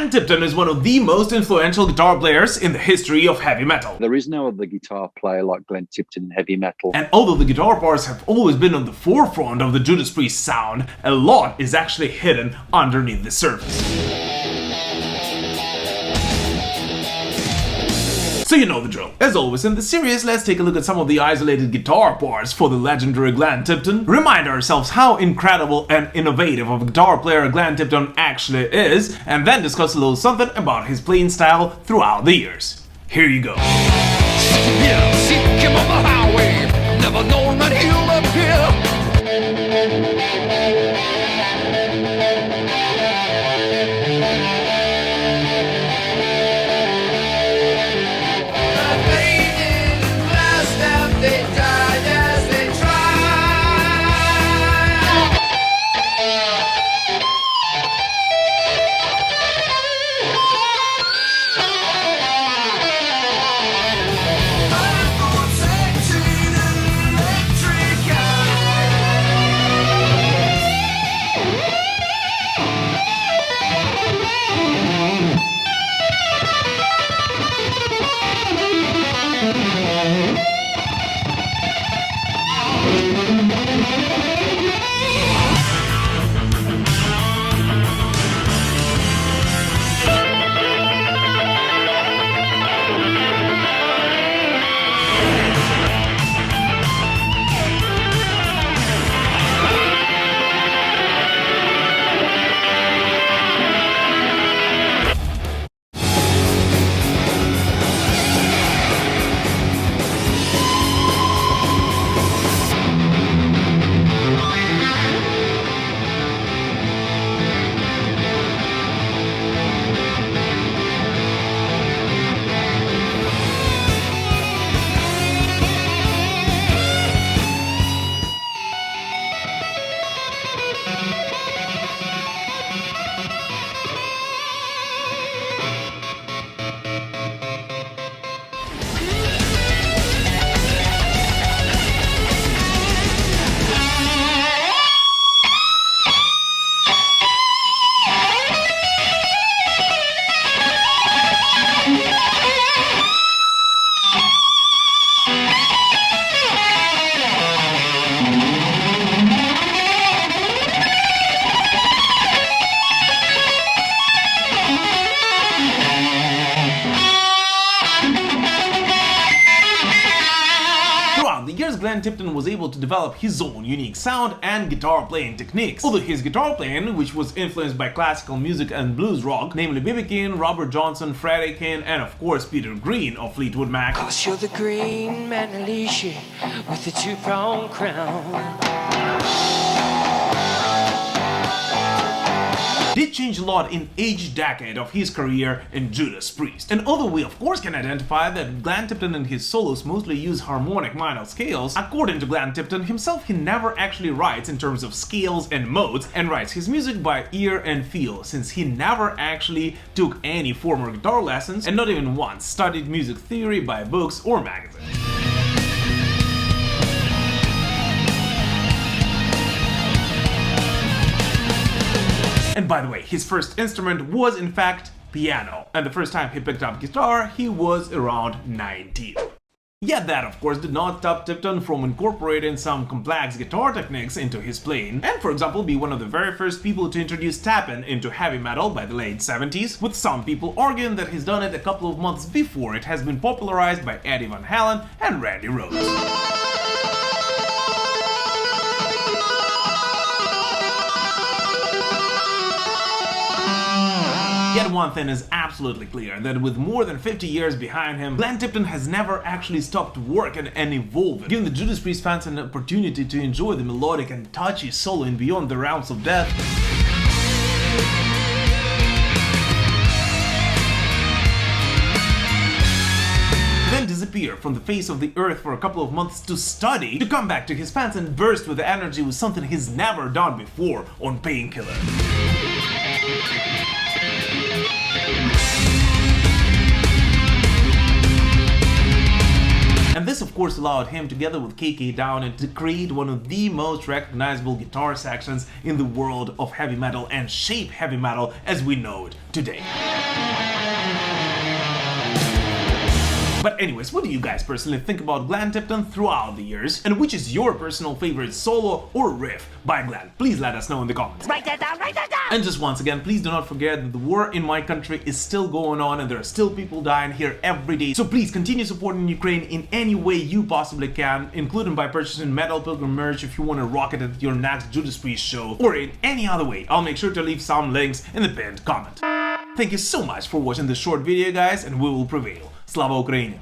Glenn Tipton is one of the most influential guitar players in the history of heavy metal. There is no other guitar player like Glenn Tipton in heavy metal. And although the guitar parts have always been on the forefront of the Judas Priest sound, a lot is actually hidden underneath the surface. So you know the drill. As always in the series, let's take a look at some of the isolated guitar parts for the legendary Glenn Tipton, remind ourselves how incredible and innovative of a guitar player Glenn Tipton actually is, and then discuss a little something about his playing style throughout the years. Here you go. Yeah, seek him on the highway, never known that he'll appear. Glenn Tipton was able to develop his own unique sound and guitar playing techniques. Although his guitar playing, which was influenced by classical music and blues rock, namely B.B. King, Robert Johnson, Freddie King, and of course Peter Green of Fleetwood Mac. 'Cause you're the green man, Alicia, with the two-pronged crown. Did change a lot in each decade of his career in Judas Priest. And although we of course can identify that Glenn Tipton and his solos mostly use harmonic minor scales, according to Glenn Tipton himself, he never actually writes in terms of scales and modes, and writes his music by ear and feel, since he never actually took any formal guitar lessons and not even once studied music theory by books or magazines. And by the way, his first instrument was in fact piano, and the first time he picked up guitar, he was around 19. Yet that of course did not stop Tipton from incorporating some complex guitar techniques into his playing, and for example be one of the very first people to introduce tapping into heavy metal by the late 70s, with some people arguing that he's done it a couple of months before it has been popularized by Eddie Van Halen and Randy Rhoads. Yet one thing is absolutely clear, that with more than 50 years behind him, Glenn Tipton has never actually stopped working and evolving, giving the Judas Priest fans an opportunity to enjoy the melodic and touchy soloing beyond the realms of death. Then disappear from the face of the earth for a couple of months to study, to come back to his fans and burst with energy with something he's never done before on Painkiller. And this of course course allowed him together with KK Downing to create one of the most recognizable guitar sections in the world of heavy metal and shape heavy metal as we know it today. But anyways, what do you guys personally think about Glenn Tipton throughout the years? And which is your personal favorite solo or riff by Glenn? Please let us know in the comments. Write that down, write that down! And just once again, please do not forget that the war in my country is still going on and there are still people dying here every day. So please continue supporting Ukraine in any way you possibly can, including by purchasing Metal Pilgrim merch if you want to rock it at your next Judas Priest show, or in any other way. I'll make sure to leave some links in the pinned comment. Thank you so much for watching this short video, guys, and we will prevail. Slava Ukraini!